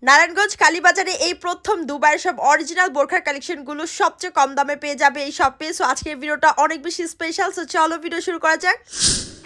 নারায়ণগঞ্জ কালীবাজারে এই প্রথম দুবাইয়ের সব অরিজিনাল বোরখার কালেকশনগুলো সবচেয়ে কম দামে পেয়ে যাবে এই শপে। সো আজকের ভিডিওটা অনেক বেশি স্পেশাল। সো চলো ভিডিও শুরু করা যাক।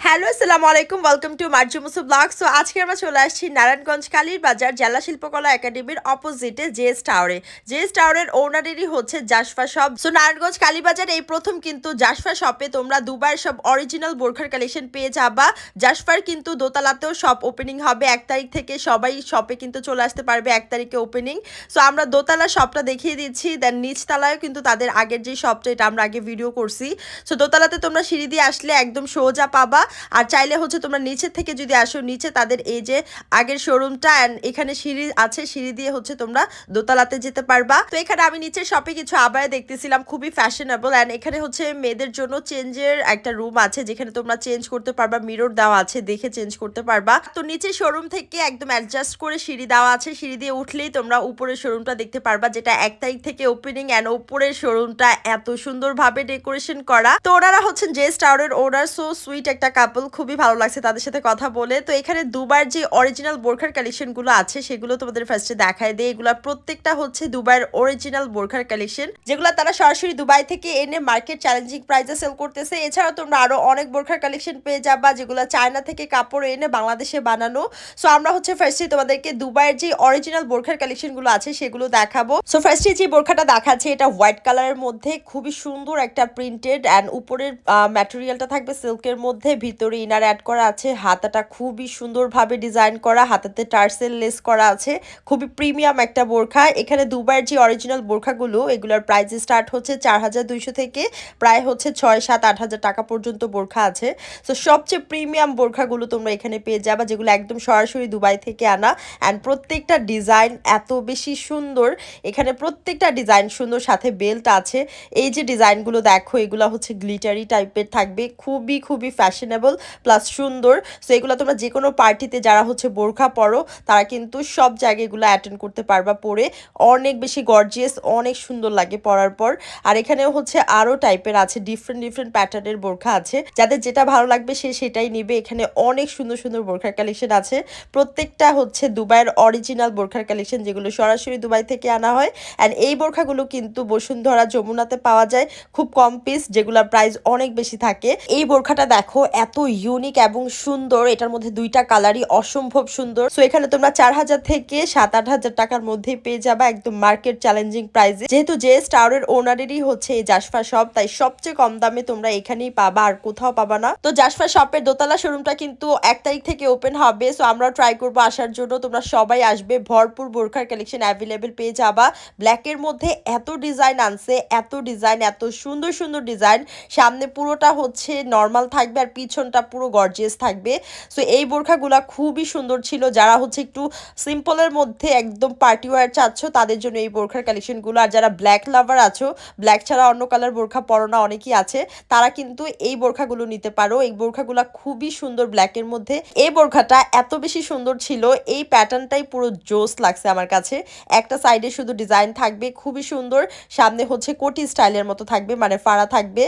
হ্যালো, আসসালামু আলাইকুম, ওয়েলকাম টু মার্জু মুসু ব্লগ। সো আজকে আমরা চলে আসছি নারায়ণগঞ্জ কালীর বাজার জেলা শিল্পকলা একাডেমির অপোজিটে জেএস টাওয়ারে। জেএস টাওয়ারের ওনারেরই হচ্ছে জাসফা শপ। সো নারায়ণগঞ্জ কালীবাজার এই প্রথম কিন্তু জাসফা শপে তোমরা দুবাইয়ের সব অরিজিনাল বোরখার কালেকশন পেয়ে যাবা। জাসফার কিন্তু দোতলাতেও শপ ওপেনিং হবে 1 তারিখ থেকে। সবাই শপে কিন্তু চলে আসতে পারবে 1 তারিখে ওপেনিং। সো আমরা দোতলা শপটা দেখিয়ে দিচ্ছি, দেন নিচতলায়ও কিন্তু তাদের আগের যে শপটা, এটা আমরা আগে ভিডিও করছি। সো দোতলাতে তোমরা সিঁড়ি দিয়ে আসলে একদম সোজা পাবা। আর চাইলে হচ্ছে তোমরা নিচে থেকে যদি আসো, নিচে তাদের এই যে আগের শোরুমটা এন্ড এখানে সিঁড়ি আছে, সিঁড়ি দিয়ে হচ্ছে তোমরা দোতলাতে যেতে পারবা। তো এখানে আমি নিচের শপে কিছু আবায়া দেখতেছিলাম, খুবই ফ্যাশনেবল। এন্ড এখানে হচ্ছে মেয়েদের জন্য চেঞ্জের একটা রুম আছে, যেখানে তোমরা চেঞ্জ করতে পারবা, মিরর দেওয়া আছে, দেখে চেঞ্জ করতে পারবা। তো নিচের শোরুম থেকে একদম অ্যাডজাস্ট করে সিঁড়ি দেওয়া আছে, সিঁড়ি দিয়ে উঠলেই তোমরা উপরের শোরুমটা দেখতে পারবা, যেটা 1 তারিখ থেকে ওপেনিং। এন্ড উপরের শোরুমটা এত সুন্দরভাবে ডেকোরেশন করা। তো ওনারা হচ্ছেন জেএস টাওয়ারের ওনার। সো সুইট একটা কাপল, খুবই ভালো লাগছে তাদের সাথে কথা বলে। তো এখানে দুবাইয়ের যে অরিজিনাল বোরখার কালেকশনগুলো আছে সেগুলো তোমাদের ফার্স্টে দেখায় দেয়। এগুলা প্রত্যেকটা হচ্ছে দুবাইয়ের অরিজিনাল বোরখার কালেকশন, যেগুলো তারা সরাসরি দুবাই থেকে এনে মার্কেট চ্যালেঞ্জিং প্রাইসে সেল করতেছে। এছাড়াও তোমরা আরো অনেক বোরখার কালেকশন পেয়ে যাবা, যেগুলো চায়না থেকে কাপড় এনে বাংলাদেশে বানানো। সো আমরা হচ্ছে ফার্স্টে তোমাদেরকে দুবাইয়ের যে অরিজিনাল বোরখার কালেকশনগুলো আছে সেগুলো দেখাবো। সো ফার্স্টে যে বোরখাটা দেখাচ্ছে, এটা হোয়াইট কালারের মধ্যে খুবই সুন্দর একটা প্রিন্টেড, এন্ড উপরের ম্যাটেরিয়ালটা থাকবে সিল্কের মধ্যে, ভিতরে ইনার অ্যাড করা আছে। হাতাটা খুবই সুন্দরভাবে ডিজাইন করা, হাতাতে টার্সেল লেস করা আছে। খুবই প্রিমিয়াম একটা বোরখা। এখানে দুবাইয়ের যে অরিজিনাল বোরখাগুলো, এগুলোর প্রাইস স্টার্ট হচ্ছে 4200 থেকে প্রায় হচ্ছে 6-7-8 হাজার টাকা পর্যন্ত বোরখা আছে। তো সবচেয়ে প্রিমিয়াম বোরখাগুলো তোমরা এখানে পেয়ে যাবা, যেগুলো একদম সরাসরি দুবাই থেকে আনা। অ্যান্ড প্রত্যেকটা ডিজাইন এত বেশি সুন্দর, এখানে প্রত্যেকটা ডিজাইন সুন্দর, সাথে বেল্ট আছে। এই যে ডিজাইনগুলো দেখো, এগুলো হচ্ছে গ্লিটারি টাইপের থাকবে, খুবই খুবই ফ্যাশনেবল প্লাস সুন্দর। সো এগুলো তোমরা যে কোনো পার্টিতে যারা হচ্ছে বোরখা পরো, তারা কিন্তু সব জায়গায় এগুলো অ্যাটেন্ড করতে পারবা পরে। অনেক বেশি গর্জিয়াস, অনেক সুন্দর লাগে পরার পর। আর এখানেও হচ্ছে আরো টাইপের আছে, ডিফারেন্ট ডিফারেন্ট প্যাটার্নের বোরখা আছে। যাদের যেটা ভালো লাগবে সে সেটাই নিবে। এখানে অনেক সুন্দর সুন্দর বোরখার কালেকশন আছে। প্রত্যেকটা হচ্ছে দুবাইয়ের অরিজিনাল বোরখার কালেকশন, যেগুলো সরাসরি দুবাই থেকে আনা হয়। অ্যান্ড এই বোরখাগুলো কিন্তু বসুন্ধরা, যমুনাতে পাওয়া যায় খুব কম পিস, যেগুলোর প্রাইস অনেক বেশি থাকে। এই বোরখাটা দেখো এত ইউনিক এবং সুন্দর, এটার মধ্যে দুইটা কালারই অসম্ভব সুন্দর। সো এখানে তোমরা 4000 থেকে 7-8 হাজার টাকার মধ্যে পেয়ে যাবা, একদম মার্কেট চ্যালেঞ্জিং প্রাইসে। যেহেতু জেএস টাওয়ারের ওনারেরই হচ্ছে এই জাসফা শপ, তাই সবচেয়ে কম দামে তোমরা এখানেই পাবা, আর কোথাও পাবা না। তো জাসফা শপের দোতলা শোরুমটা কিন্তু 1 তারিখ থেকে ওপেন হবে। সো আমরা ট্রাই করবো আসার জন্য, তোমরা সবাই আসবে। ভরপুর বোরখার কালেকশন অ্যাভেলেবেল পেয়ে যাবা। ব্ল্যাকের মধ্যে এত ডিজাইন আনছে, এত ডিজাইন, এত সুন্দর সুন্দর ডিজাইন। সামনে পুরোটা হচ্ছে নর্মাল থাকবে, আর পিছনটা পুরো গর্জিয়াস থাকবে। সো এই বোরখাগুলা খুবই সুন্দর ছিল। যারা হচ্ছে একটু সিম্পলের মধ্যে একদম পার্টি ওয়্যার চাচ্ছ, তাদের জন্য এই বোরখার কালেকশনগুলো। আর যারা ব্ল্যাক লাভার আছো, ব্ল্যাক ছাড়া অন্য কালার বোরখা পরো না অনেকেই আছে, তারা কিন্তু এই বোরখাগুলো নিতে পারো। এই বোরখাগুলা খুবই সুন্দর ব্ল্যাকের মধ্যে। এই বোরখাটা এত বেশি সুন্দর ছিল, এই প্যাটার্নটাই পুরো জোস লাগছে আমার কাছে। একটা সাইডে শুধু ডিজাইন থাকবে, খুবই সুন্দর। সামনে হচ্ছে কোটি স্টাইলের মতো থাকবে, মানে ফাড়া থাকবে।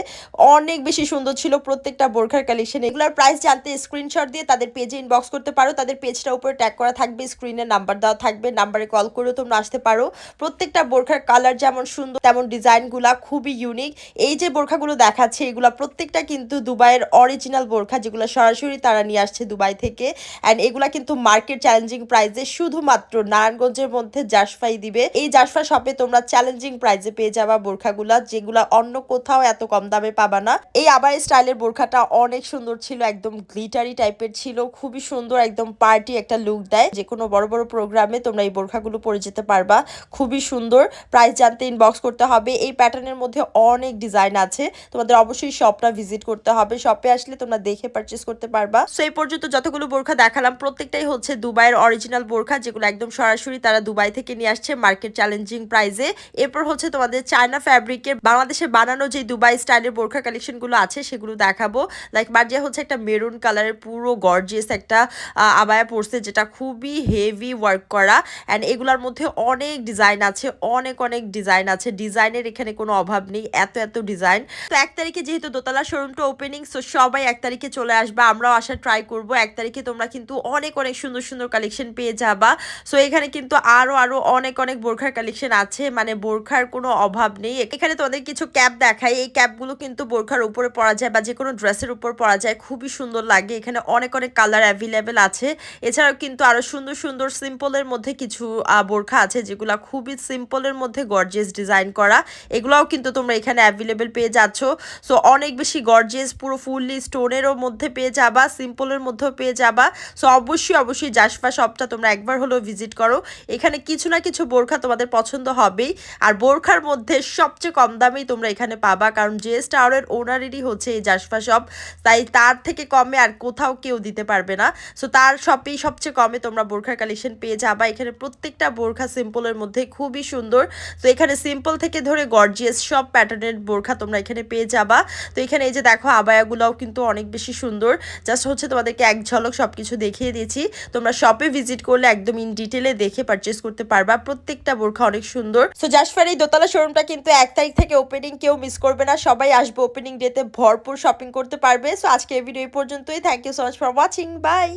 অনেক বেশি সুন্দর ছিল প্রত্যেকটা বোরখার কালেকশন। এগুলোর প্রাইস জানতে স্ক্রিনশট দিয়ে তাদের পেজে ইনবক্স করতে পারো। তাদের পেজটা উপরে ট্যাগ করা থাকবে, স্ক্রিনে নাম্বার দেওয়া থাকবে, নাম্বারে কল করেও তোমরা আসতে পারো। প্রত্যেকটা বোরখার কালার যেমন সুন্দর, তেমন ডিজাইনগুলা খুবই ইউনিক। এই যে বোরখাগুলো দেখাচ্ছে, এগুলা প্রত্যেকটা কিন্তু দুবাইয়ের অরিজিনাল বোরখা, যেগুলো সরাসরি তারা নিয়ে আসছে দুবাই থেকে। অ্যান্ড এগুলা কিন্তু মার্কেট চ্যালেঞ্জিং প্রাইসে শুধুমাত্র নারায়ণগঞ্জের মধ্যে জাসফাই দিবে। এই জাসফা শপে তোমরা চ্যালেঞ্জিং প্রাইসে পেয়ে যাবা বোরখাগুলা, যেগুলা অন্য কোথাও এত কম দামে পাবা না। এই আবার স্টাইলের বোরখাটা অনেক সুন্দর ছিল, একদম গ্লিটারি টাইপের ছিল, খুবই সুন্দর, একদম পার্টি একটা লুক দেয়। যে কোনো বড় বড় প্রোগ্রামে তোমরা এই বোরখাগুলো পরে যেতে পারবা, খুবই সুন্দর। প্রাইস জানতে ইনবক্স করতে হবে। এই প্যাটার্নের মধ্যে অনেক ডিজাইন আছে, তোমাদের অবশ্যই শপটা ভিজিট করতে হবে। শপে আসলে তোমরা দেখে পারচেস করতে পারবা। সো এই পর্যন্ত যতগুলো বোরখা দেখালাম, প্রত্যেকটাই হচ্ছে দুবাইয়ের অরিজিনাল বোরখা, যেগুলো একদম সরাসরি তারা দুবাই থেকে নিয়ে আসছে মার্কেট চ্যালেঞ্জিং প্রাইসে। এরপর হচ্ছে তোমাদের চায়না ফ্যাব্রিকের বাংলাদেশে বানানো যে দুবাই স্টাইলের বোরখা কালেকশনগুলো আছে সেগুলো দেখাবো। লাইক মার্জি যে হচ্ছে একটা মেরুন কালারের পুরো গর্জিয়াস একটা আবায়া পরছে, যেটা খুবই হেভি ওয়ার্ক করা। অ্যান্ড এগুলার মধ্যে অনেক ডিজাইন আছে, অনেক অনেক ডিজাইন আছে, ডিজাইনের এখানে কোনো অভাব নেই, এত এত ডিজাইন। তো 1 তারিখে যেহেতু দোতলা শোরুমটা ওপেনিং, সো সবাই 1 তারিখে চলে আসবে, আমরাও আসার ট্রাই করব। 1 তারিখে তোমরা কিন্তু অনেক অনেক সুন্দর সুন্দর কালেকশন পেয়ে যাবা। সো এখানে কিন্তু আরো আরো অনেক অনেক বোরখার কালেকশন আছে, মানে বোরখার কোনো অভাব নেই। এখানে তোমাদের কিছু ক্যাপ দেখাই, এই ক্যাপগুলো কিন্তু বোরখার উপরে পরা যায় বা যে কোনো ড্রেসের উপর পরা যায়, খুবই সুন্দর লাগে। এখানে অনেক অনেক কালার অ্যাভেলেবেল আছে। এছাড়াও কিন্তু আরো সুন্দর সুন্দর সিম্পলের মধ্যে কিছু বোরখা আছে, যেগুলো খুবই সিম্পলের মধ্যে গর্জিয়াস ডিজাইন করা, এগুলাও কিন্তু তোমরা এখানে অ্যাভেলেবেল পেয়ে যাচ্ছ। সো অনেক বেশি গর্জিয়াস, পুরো ফুললি স্টোনেরও মধ্যে পেয়ে যাবা, সিম্পলের মধ্যেও পেয়ে যাবা। সো অবশ্যই অবশ্যই জাসফা শপটা তোমরা একবার হলেও ভিজিট করো। এখানে কিছু না কিছু বোরখা তোমাদের পছন্দ হবেই। আর বোরখার মধ্যে সবচেয়ে কম দামেই তোমরা এখানে পাবা, কারণ জেএস টাওয়ারের ওনারেরই হচ্ছে এই জাসফা শপ, তাই তার থেকে কমে আর কোথাও কেউ দিতে পারবে না। সো তার শপেই সবচেয়ে কমে তোমরা বোরখার কালেকশন পেয়ে যাবা। এখানে প্রত্যেকটা বোরখা সিম্পলের মধ্যে খুবই সুন্দর। তো এখানে সিম্পল থেকে ধরে গর্জিয়াস সব প্যাটার্নের বোরখা তোমরা এখানে পেয়ে যাবা। তো এখানে এই যে দেখো আবায়াগুলোও কিন্তু অনেক বেশি সুন্দর। জাস্ট হচ্ছে তোমাদেরকে এক ঝলক সবকিছু দেখিয়ে দিয়েছি, তোমরা শপে ভিজিট করলে একদম ইন ডিটেলে দেখে পারচেস করতে পারবা। প্রত্যেকটা বোরখা অনেক সুন্দর। সো জাসফার এই দোতলা শোরুমটা কিন্তু 1 তারিখ থেকে ওপেনিং, কেউ মিস করবে না, সবাই আসবে ওপেনিং ডেতে, ভরপুর শপিং করতে পারবে। সো আজকে এই ভিডিও এই পর্যন্তই। Thank you so much for watching, by.